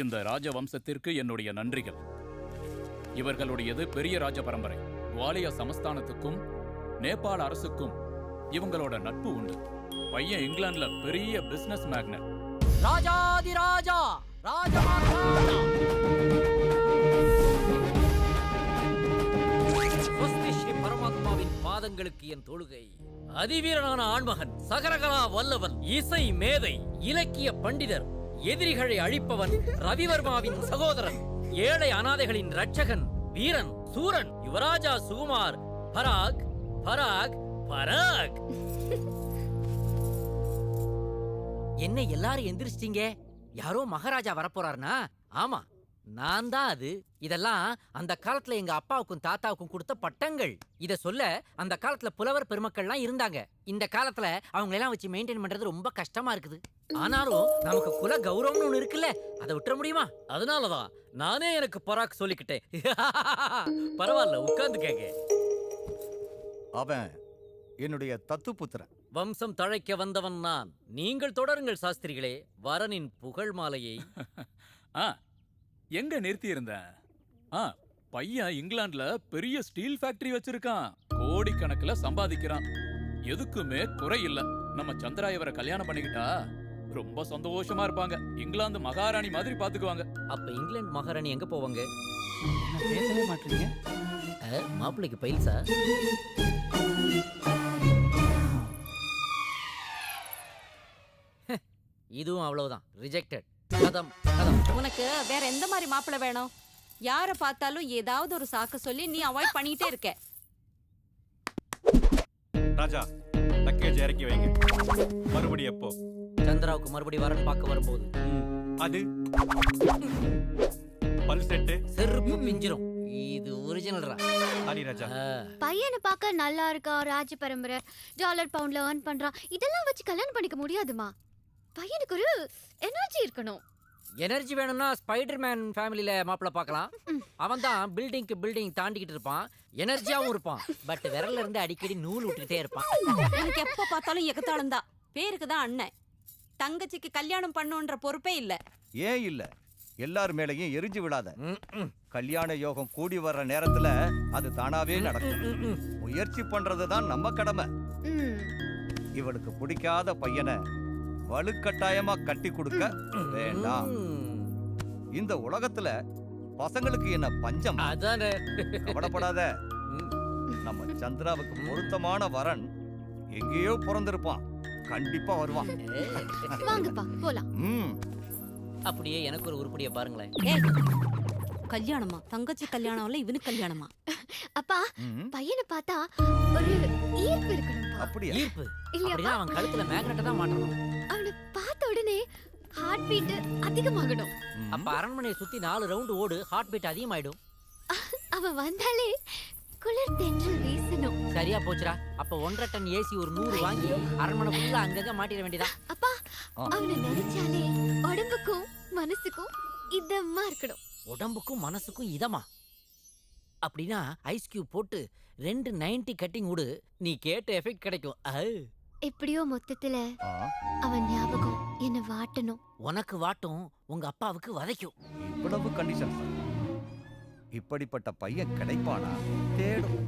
இந்த ராஜவம்சத்திற்கு என்னுடைய நன்றிகள். இவர்களுடையது பெரிய ராஜ பரம்பரை. குவாலியா சமஸ்தானத்துக்கும் நேபாள அரசுக்கும் இவங்களோட நட்பு உண்டு. பையன் இங்கிலாந்துல பெரிய பிசினஸ் மேக்னட். ராஜாதி ராஜா ராஜமாதா ஸ்ரீ பரமாத்மாவின் பாதங்களுக்கு என் தொழுகை. அதிவீரனான ஆண்மகன், சகரகலா வல்லவன், இசை மேதை, இலக்கிய பண்டிதர், எதிரிகளை அழிப்பவன், ரவிவர்மாவின் சகோதரன், ஏழை அனாதைகளின் ரட்சகன், வீரன், சூரன், யுவராஜா சுகுமார், பராக் பராக் பராக். என்ன எல்லாரும் எந்திரிச்சிட்டீங்க? யாரோ மகாராஜா வரப்போறாருனா? ஆமா, நான் தான் அது. இதெல்லாம் அந்த காலத்துல எங்க அப்பாவுக்கும் தாத்தாவுக்கும் கொடுத்த பட்டங்கள். இத சொல்ல அந்த காலத்துல புலவர் பெருமக்கள்லாம் இருந்தாங்க. இந்த காலத்துல அவங்க எல்லாம் வச்சு மெயின்டைன் பண்றது ரொம்ப கஷ்டமா இருக்குது. ஆனாலும் நமக்கு குல கௌரவம்னு ஒண்ணு இருக்குல்ல, அதை விட்டுற முடியுமா? அதனாலதான் நானே எனக்கு பராக் சொல்லிக்கிட்டேன். பரவாயில்ல, உட்கார்ந்து கேக்க. அவன் என்னுடைய தத்து புத்திரன். வம்சம் தழைக்க வந்தவன் நான். நீங்கள் தொடருங்கள் சாஸ்திரிகளே வரனின் புகழ் மாலையை. எங்க நிறுத்தி இருந்தேன்? பையன் இங்கிலாந்துல பெரிய ஸ்டீல் ஃபேக்டரி வச்சிருக்கான். கோடிக்கணக்குல சம்பாதிக்கிறான். எதுக்குமே குறை இல்ல. நம்ம சந்திரா இவரை கல்யாணம் பண்ணிக்கிட்டா ரொம்ப சந்தோஷமா இருப்பாங்க. இங்கிலாந்து மகாராணி மாதிரி பாத்துக்குவாங்க. அப்ப இங்கிலாந்து மகாராணி எங்க போவாங்க? பேசவே மாட்டீங்க. மாப்பிள்ளைக்கு பைல்ஸா? இதுவும் அவ்வளவுதான், ரிஜெக்டட். கதம் கதம். உனக்கு வேற எந்த மாதிரி மாப்பிள்ளை வேணும்? யார பார்த்தாலும் ஏதாவது ஒரு சாக்கு சொல்லி நீ அவாய்ட் பண்ணிட்டே இருக்க. ராஜா, லக்கேஜ் இறக்கி வைங்க. மறுபடியும் எப்போ? சந்திராவுக்கு மறுபடி வரன் பார்க்க வரும்போது. அது பல் செட்டு செருப்பு பிஞ்சிரும். இது ஒரிஜினல்ரா. சாரி ராஜா. பையனை பார்க்க நல்லா இருக்கா, ராஜ பரம்பரை, டாலர் பவுண்ட்ல ஏர்ன் பண்றான், இதெல்லாம் வச்சு கல்யாணம் பண்ணிக்க முடியாதுமா. பையனுக்கு ஒரு எனர்ஜி இருக்கணும். எனர்ஜி வேணும்னா ஸ்பைடர்மேன் ஃபேமிலியில மாப்பிள்ள பார்க்கலாம். அவன் தான் பில்டிங்க்கு பில்டிங் தாண்டிக்கிட்டு இருப்பான், எனர்ஜியாவும் இருப்பான். பட் விரல்ல இருந்து அடிக்கடி நூல் விட்டுக்கிட்டே இருப்பான். எனக்கு எப்ப பார்த்தாலும் எகத்தாளம் தான். பேருக்கு தான் அண்ணன். தங்கச்சிக்கு கல்யாணம் பண்ணுன்ற பொறுப்பே இல்ல. ஏன் இல்ல? எல்லார் மேலையும் எரிஞ்சு விடாத. கல்யாண யோகம் கூடி வர்ற நேரத்துல அது தானாவே நடக்கும். முயற்சி பண்றதுதான் நம்ம கடமை. இவளுக்கு பிடிக்காத பையனை வலுக்கட்டாயமா கட்டி கொடுக்க வேண்டாம். இந்த உலகத்துல பசங்களுக்கு என்ன பஞ்சம்? அதானே. கவலைப்படாத. நம்ம சந்திராவுக்கு பொருத்தமான வரன் எங்கேயோ பிறந்திருப்பான். கண்டிப்பா வருவான். வாங்கப்பா போலாம். அப்படியே எனக்கு ஒரு உருப்படியை பாருங்களேன். கல்யாணமா? தங்கச்சி கல்யாணம்ல இவனுக்கு கல்யாணமா? அப்பா, பையனை பார்த்தா ஒரு ஈர்ப்பு இருக்கணும்பா. அப்படியே ஈர்ப்பு இல்லையா? அவன் கழுத்துல மேக்னெட்டை தான் மாட்டணும். அவனை பார்த்த உடனே ஹார்ட் பீட் அதிகமாகணும். அப்ப அரண்மனையை சுத்தி 4 ரவுண்ட் ஓடு, ஹார்ட் பீட் அதிகமாயிடும். அவன் வந்தாலே குளிர் தென்றல் வீசணும். சரியா போச்சுடா. அப்ப 1.5 டன் ஏசி ஒரு 100 வாங்கி அரண்மனை ஃபுல்லா அங்கங்க மாட்டிட வேண்டியதா. அப்பா, அவனை நினைச்சாலே உடம்புக்கும் மனசுக்கும் இதமா இருக்கணும். உடம்புக்கும் மனசுக்கும் இதமா? அப்படின்னா ஐஸ் கியூப் போட்டு 2 90 கட்டிங் விடு, நீ கேட்ட எஃபெக்ட் கிடைக்கும். எப்படியோ மொத்தத்துல அவன் ஞாபகம் என்ன வாட்டணும். உனக்கு வாட்டும், உங்க அப்பாவுக்கு வதைக்கும். இவ்வளவு கண்டிஷன். இப்படிப்பட்ட பையன் கிடைப்பானா? தேடும்.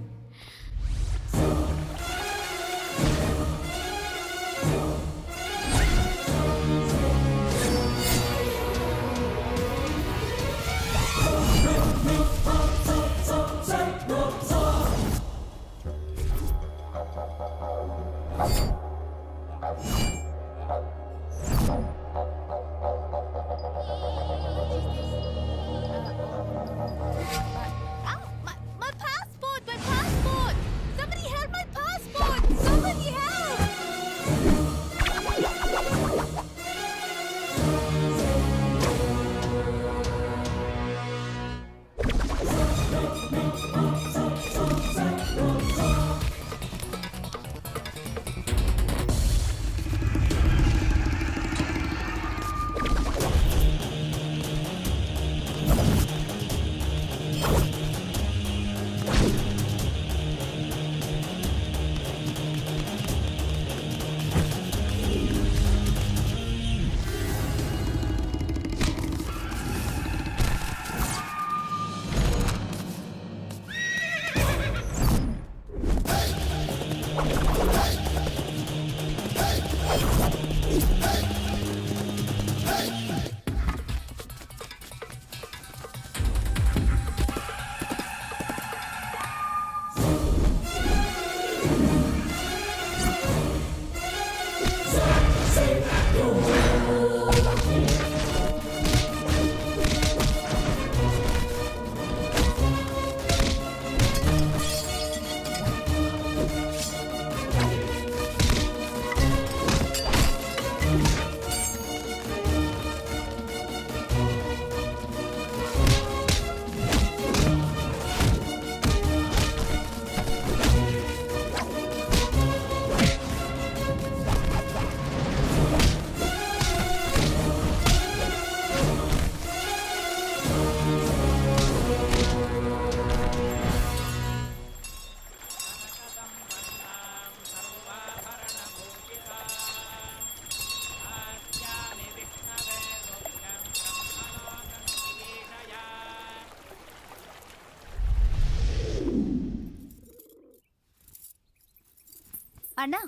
அண்ணா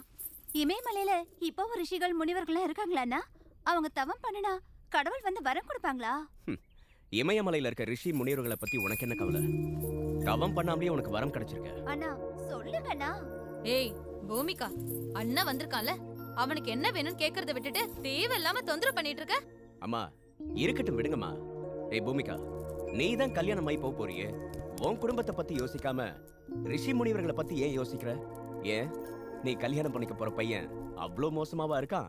இமயமலையில இப்போ ரிஷிகள் முனிவர்கள்லாம் இருக்காங்களா அண்ணா? அவங்க தவம் பண்ணுனா கடவுள் வந்து வரம் கொடுப்பாங்களா? இமயமலையில இருக்க ரிஷி முனிவர்களை பத்தி உனக்கு என்ன கவலை? தவம் பண்ணாமலே உனக்கு வரம் கிடைச்சிருக்கு. அண்ணா சொல்லுங்க அண்ணா. ஏய் பூமிகா, அண்ணா வந்திருக்கான்ல, அவனுக்கு என்ன வேணும்னு கேக்குறத விட்டுட்டு தேவையில்லாம தொந்தரவு பண்ணிட்டு இருக்க. அம்மா இருக்கட்டும் விடுங்கம்மா. ஏய் பூமிகா, நீ தான் கல்யாணம் ஆகி போக போறியே, உன் குடும்பத்தை பத்தி யோசிக்காம ரிஷி முனிவர்களை பத்தி ஏன் யோசிக்கிற? ஏன் நீ கல்யாணம் பண்ணிக்க போற பையன் அவ்வளோ மோசமாவா இருக்கான்?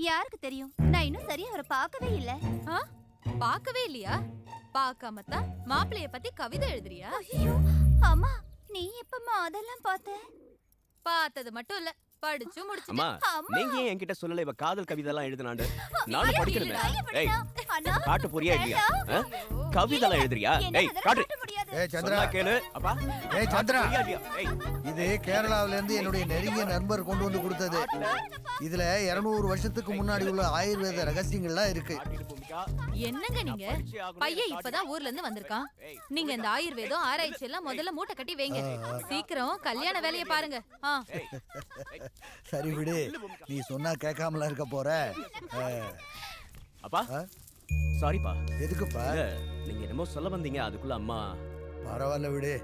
யாருக்கு தெரியும், நான் இன்னும் சரியா அவரை பார்க்கவே இல்ல. பார்க்கவே இல்லையா? பார்க்காம தான் மாப்பிளைய பத்தி கவிதை எழுதுறியா? ஐயோ அம்மா, நீ எப்பமா அதெல்லாம் பார்த்த? பார்த்தது மட்டும் இல்ல, படிச்சு முடிச்சு. அம்மா நீங்க ஏன் என்கிட்ட சொல்லல இவ காதல் கவிதை எல்லாம் எழுதுனாண்டு? நானும் படிக்கணுமே. ஏய் காட்டு போறியா இல்லையா? கவிதை எல்லாம் எழுதுறியா? ஏய் காட்டு. ஏய் சந்திரா கேளு. அப்பா ஏய் சந்திரா, ஏய் இது கேரளாவில இருந்து என்னுடைய நெருங்கிய நண்பர் கொண்டு வந்து கொடுத்தது. இதுல 200 வருஷத்துக்கு முன்னாடி உள்ள ஆயுர்வேத ரகசியங்கள்லாம் இருக்கு. என்னங்க நீங்க? பையன் இப்பதான் ஊர்ல இருந்து வந்திருக்கான். நீங்க இந்த ஆயுர்வேதம் ஆராய்ச்சி எல்லாம் முதல்ல மூட்டை கட்டி வைங்க. சீக்கிரம் கல்யாண வேலையை பாருங்க. சரி விடு, நீ சொன்னா கேட்காமல இருக்க போற. அப்பா சாரிப்பா. எதுக்குப்பா? நீங்க என்னமோ சொல்ல வந்தீங்க, அதுக்குள்ள அம்மா. பரவாயில்ல விடு,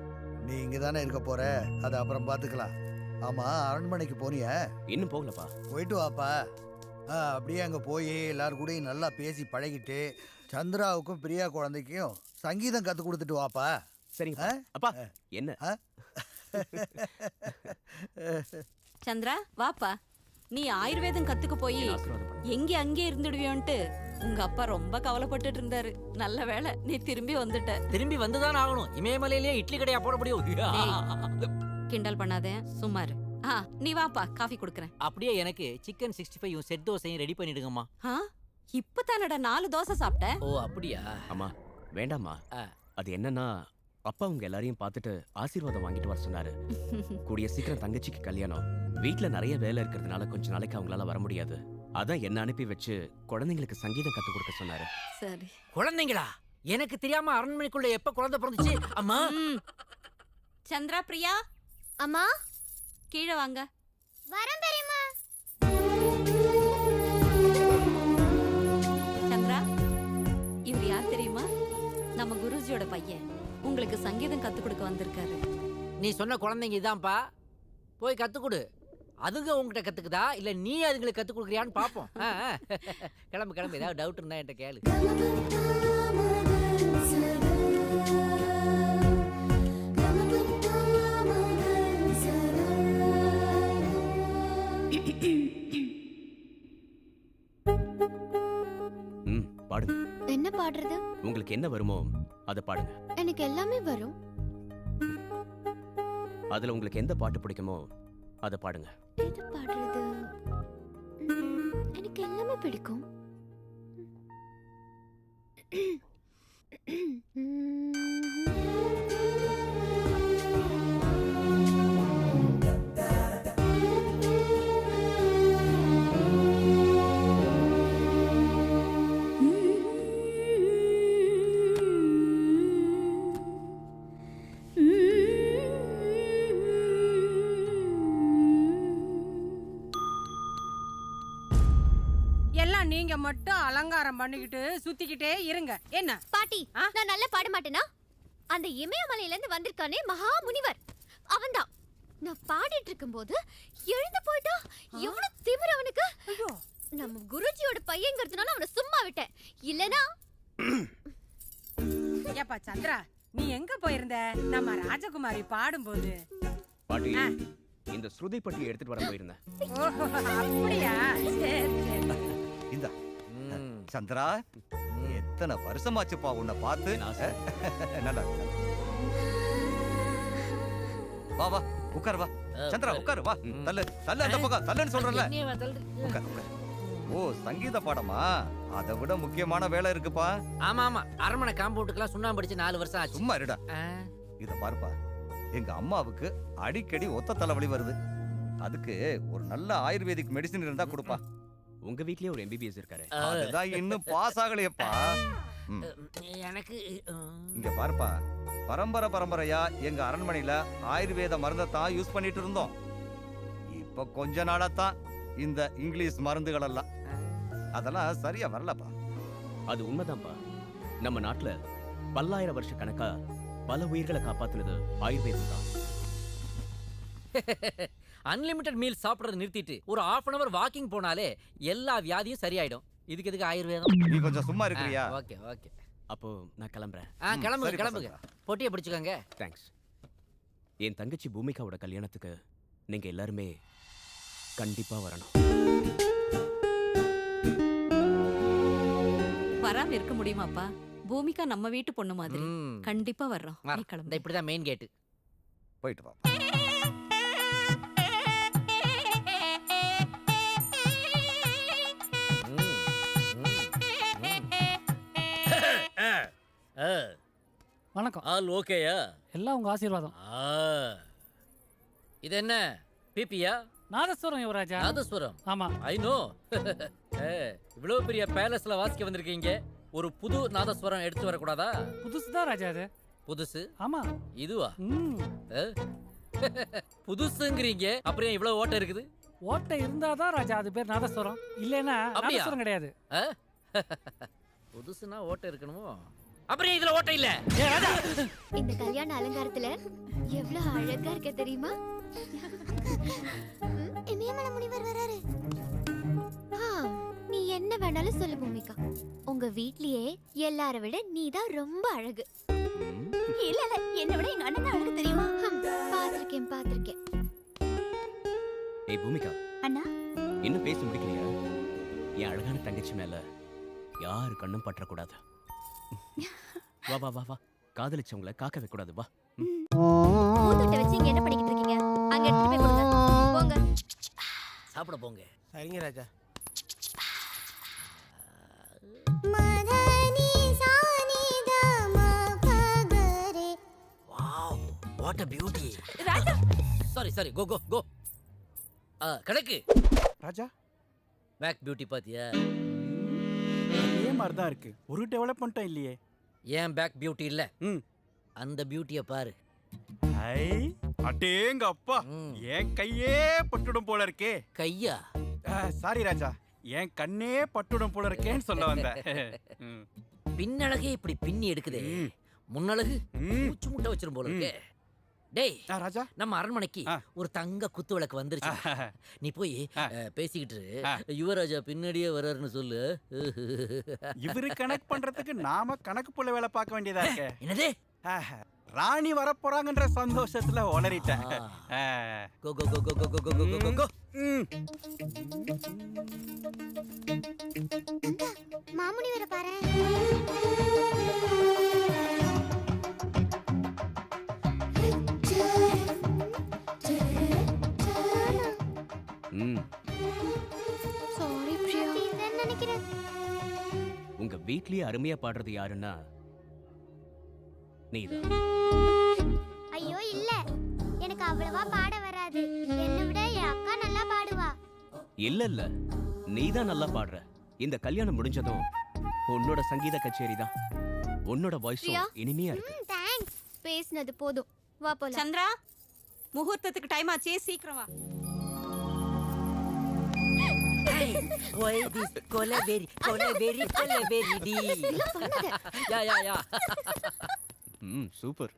நீ இங்க தானே இருக்க போற, அது அப்புறம் பாத்துக்கலாம். ஆமா, அரண்மனைக்கு போனியா? இன்னும் போகலப்பா. போயிட்டு வாப்பா. அப்படியே அங்க போய் எல்லாரும் கூடயும் நல்லா பேசி பழகிட்டு சந்திராவுக்கும் பிரியா குழந்தைக்கும் சங்கீதம் கத்து கொடுத்துட்டு வாப்பா. சரிங்க அப்பா. என்ன சந்திரா வாப்பா, நீ ஆயுர்வேதம் கத்துக்க போய் எங்க அங்கே இருந்துடுவியோன்ட்டு உங்க அப்பா ரொம்ப கவலைப்பட்டுட்டு இருந்தாரு. நல்ல வேளை நீ திரும்பி வந்துட்ட. திரும்பி வந்துதான் ஆகணும். இமயமலையிலேயே இட்லி கடையா போட முடியும். கிண்டல் பண்ணாதே, சும்மாரு. நீ வாப்பா, காஃபி குடுக்கறேன். அப்படியே எனக்கு சிக்கன் 65 செட் தோசையும் ரெடி பண்ணிடுங்கம்மா. இப்பதானடா 4 தோசை சாப்பிட்ட. ஓ அப்படியா? அம்மா வேண்டாம்மா. அது என்னன்னா அப்பா உங்க எல்லாரையும் பார்த்துட்டு ஆசீர்வாதம் வாங்கிட்டு வர சொன்னாரு. கூடிய சீக்கிரம் தங்கச்சிக்கு கல்யாணம். வீட்டுல நிறைய வேலை இருக்கிறதுனால கொஞ்ச நாளைக்கு அவங்களால வர முடியாது. அதான் என்ன அனுப்பி வச்சு குழந்தைங்களுக்கு சங்கீதம் கத்து கொடுக்க சொன்னாரு. சரி. குழந்தைங்களா? எனக்கு தெரியாம அரண்மனைக்குள்ள எப்ப குழந்தை பிறந்துச்சு? அம்மா. சந்திரா, பிரியா அம்மா கீழே வாங்க. வரேன் பெரியம்மா. சந்திரா, இவர் யார் தெரியுமா? நம்ம குருஜியோட பையன். உங்களுக்கு சங்கீதம் கத்து கொடுக்க வந்திருக்காரு. நீ சொன்ன குழந்தைங்க இதான்ப்பா. போய் கத்துக்கொடு. அதுங்க உங்ககிட்ட கத்துக்குதா இல்ல நீ அதுங்களுக்கு கத்து கொடுக்குறியான்னு பாப்போம். கிளம்பு கிளம்பு. ஏதாவது டவுட் இருந்தா என்கிட்ட கேளு. பாடுங்க. என்ன பாடுறது? உங்களுக்கு என்ன வருமோ அதை பாடுங்க. எனக்கு எல்லாமே வரும். அதுல உங்களுக்கு எந்த பாட்டு பிடிக்குமோ அதை பாடுங்க. எது பாடுறது? எனக்கு எல்லாமே பிடிக்கும். நீங்க மட்டும் அலங்காரம் பண்ணிக்கிட்டு சுத்திக்கிட்டே இருங்க. என்ன பாட்டி, நான் நல்லா பாட மாட்டேனா? அந்த இமயமலையில இருந்து வந்திருக்கானே மகா முனிவர், அவன்தான். நான் பாடிட்டு இருக்கும்போது எழுந்து போயிட்டா. எவ்வளவு திமிரு அவனுக்கு! நம்ம குருஜியோட பையங்கிறதுனால அவனை சும்மா விட்டேன். இல்லனா ஏப்பா சந்திரா, நீ எங்க போயிருந்த? நம்ம ராஜகுமாரி பாடும்போது. பாட்டி, இந்த ஸ்ருதி பட்டி எடுத்துட்டு வர போயிருந்தேன். அப்படியா? சரி சரி. இந்த சந்திரா, எத்தனை வருஷமாச்சுப்பா உன்னை பார்த்து. நல்லா வா வா உட்கார் வா. சந்திரா உட்காரு வா. தள்ளு தள்ளு, அந்த பக்கம் தள்ளுன்னு சொல்றல. உட்கார் உட்கார். ஓ, சங்கீத பாடமா? அதை விட முக்கியமான வேலை இருக்குப்பா. ஆமா ஆமா, அரண்மனை காம்பவுண்டுக்கெல்லாம் சுண்ணாம்பு அடிச்சு 4 வருஷம் ஆச்சு. சும்மா இருடா. இத பாருப்பா, எங்க அம்மாவுக்கு அடிக்கடி ஒத்த தலைவலி வருது. அதுக்கு ஒரு நல்ல ஆயுர்வேதிக் மெடிசின் இருந்தா கொடுப்பா. உங்க வீட்லயே ஒரு MBBS இருக்காரு. அதுதான் இன்னும் பாஸ் ஆகலையப்பா. எனக்கு இங்க பாருப்பா, பரம்பரையா எங்க அரண்மனையில ஆயுர்வேத மருந்தை தான் யூஸ் பண்ணிட்டு இருந்தோம். இப்போ கொஞ்ச நாளாத்தான் இந்த இங்கிலீஷ் மருந்துகள் எல்லாம் அதெல்லாம் சரியா வரலப்பா. அது உண்மைதான்ப்பா. நம்ம நாட்டுல பல்லாயிரம் வருஷ கணக்கா பல உயிர்களை காப்பாத்துனது ஆயுர்வேதம் தான். அன்லிமிட்டெட் மீல் சாப்பிடுறத நிறுத்திட்டு ஒரு half அன் அவர் வாக்கிங் போனாலே எல்லா வியாதியும் சரியாயிடும். இதுக்கு எதுக்கு ஆயுர்வேதம்? நீ கொஞ்சம் சும்மா இருக்கிறியா? Okay okay. அப்போ நான் கிளம்புறேன். கிளம்புங்க சரிப்பா, கிளம்புங்க. சரிப்பா. பொட்டியை பிடிச்சுக்கோங்க. தேங்க்ஸ். என் தங்கச்சி பூமிகாவோட கல்யாணத்துக்கு நீங்க எல்லாருமே கண்டிப்பா வரணும். வராம இருக்க முடியுமாப்பா? பூமிகா நம்ம வீட்டு பொண்ணு மாதிரி. ம். கண்டிப்பா வர்றோம். நீ இந்த கிளம்பு. இப்படிதான் மெயின் கேட்டு. போயிட்டு வா. வணக்கம். ஆல் ஓகேயா? எல்லாம் உங்க ஆசீர்வாதம். இது என்ன பிபியா? நாதஸ்வரம் யுவராஜா. நாதஸ்வரம். ஆமா. I know. இவ்வளவு பெரிய பேலஸ்ல வாசிக்க வந்திருக்கீங்க. ஒரு புது நாதஸ்வரம் எடுத்து வரக்கூடாதா? புதுசுதான் ராஜா அது. புதுசு? ஆமா. இதுவா? ம். புதுசுங்கிறீங்க, அப்புறம் இவ்வளவு ஓட்டை இருக்குது? ஓட்டை இருந்தாதான் ராஜா அது பேர் நாதஸ்வரம். இல்லைன்னா அப்படியா? நாதஸ்வரம் கிடையாது. புதுசுனா ஓட்டை இருக்கணுமோ? அப்புறம் இதுல ஓட்டை இல்ல. இந்த கல்யாண அலங்காரத்துல எவ்வளவு அழகா இருக்க தெரியுமா? இமயமலை முனிவர் வராரு. நீ என்ன வேணாலும் சொல்லு பூமிகா. உங்க வீட்லயே எல்லார விட நீதான் ரொம்ப அழகு. இல்ல இல்ல, என்னை விட எங்க அண்ணன் தான் அழகு தெரியுமா? பாத்திருக்கேன். ஏய் பூமிகா, அண்ணா, இன்னும் பேசி முடிக்கலையா? என் அழகான தங்கச்சி மேல யாரு கண்ணும் பற்றக்கூடாது. வா வா வா வா. காதலிச்சவங்களை காக்க வைக்க கூடாது. வா. பூத்தொட்டை வச்சு இங்க என்ன பண்ணிக்கிட்டு இருக்கீங்க? அங்க எடுத்துட்டு போய் கொடுங்க. போங்க. சாப்பிட போங்க. சரிங்க Raja. Wow, what a beauty. Raja. Sorry go go go. கணக்கு ராஜா பேக் பியூட்டி பாத்தியா? அதே மாதிரி தான் இருக்கு. ஒரு டெவலப்மெண்ட்டும் இல்லையே. ஏன் பேக் பியூட்டி இல்ல? ம். அந்த பியூட்டியை பாரு. ஐ அடேங்க அப்பா, ம். என் கையே பட்டுடும் போல இருக்கே. கையா? சாரி ராஜா, என் கண்ணே பட்டுடும் போல இருக்கேன்னு சொல்ல வந்தேன். ம். பின்னழகே இப்படி பின்னி எடுக்குதே. ம். முன்னழகு ம். மூச்சு முட்டை வச்சிரும் போல இருக்கே. டேய், ராஜா நம்ம அரண்மனைக்கு ஒரு தங்க குத்து விளக்கு வந்துருச்சு. நீ போய் பேசிக்கிட்டு யுவராஜா பின்னாடியே வர்றாருன்னு சொல்லு. இவரு கணக்கு பண்றதுக்கு நாம கணக்கு போல வேலை பார்க்க வேண்டியதா இருக்கு. என்னது? ராணி வரப்போறாங்கன்ற சந்தோஷத்துல உளறிட்டேன். கோ go go go go go go go go கோ. மாமுனி வர பாரு. சாரி பிரியா. என்ன நினைக்கிறேன்? உங்க வீட்லயே அருமையா பாடுறது யாருன்னா நீதான். ஐயோ இல்ல, எனக்கு அவ்வளவா பாட வராது. என்னை விட என் அக்கா நல்லா பாடுவா. இல்ல நீதான் நல்லா பாடுற. இந்த கல்யாணம் முடிஞ்சதும் உன்னோட சங்கீத கச்சேரி தான். உன்னோட வாய்ஸும் இனிமையா இருக்கு. தேங்க்ஸ். பேசினது போதும், வா போலாம். சந்திரா, முகூர்த்தத்துக்கு டைம் ஆச்சு, சீக்கிரம் வா. Why this கொலவெறி டி. Yeah super.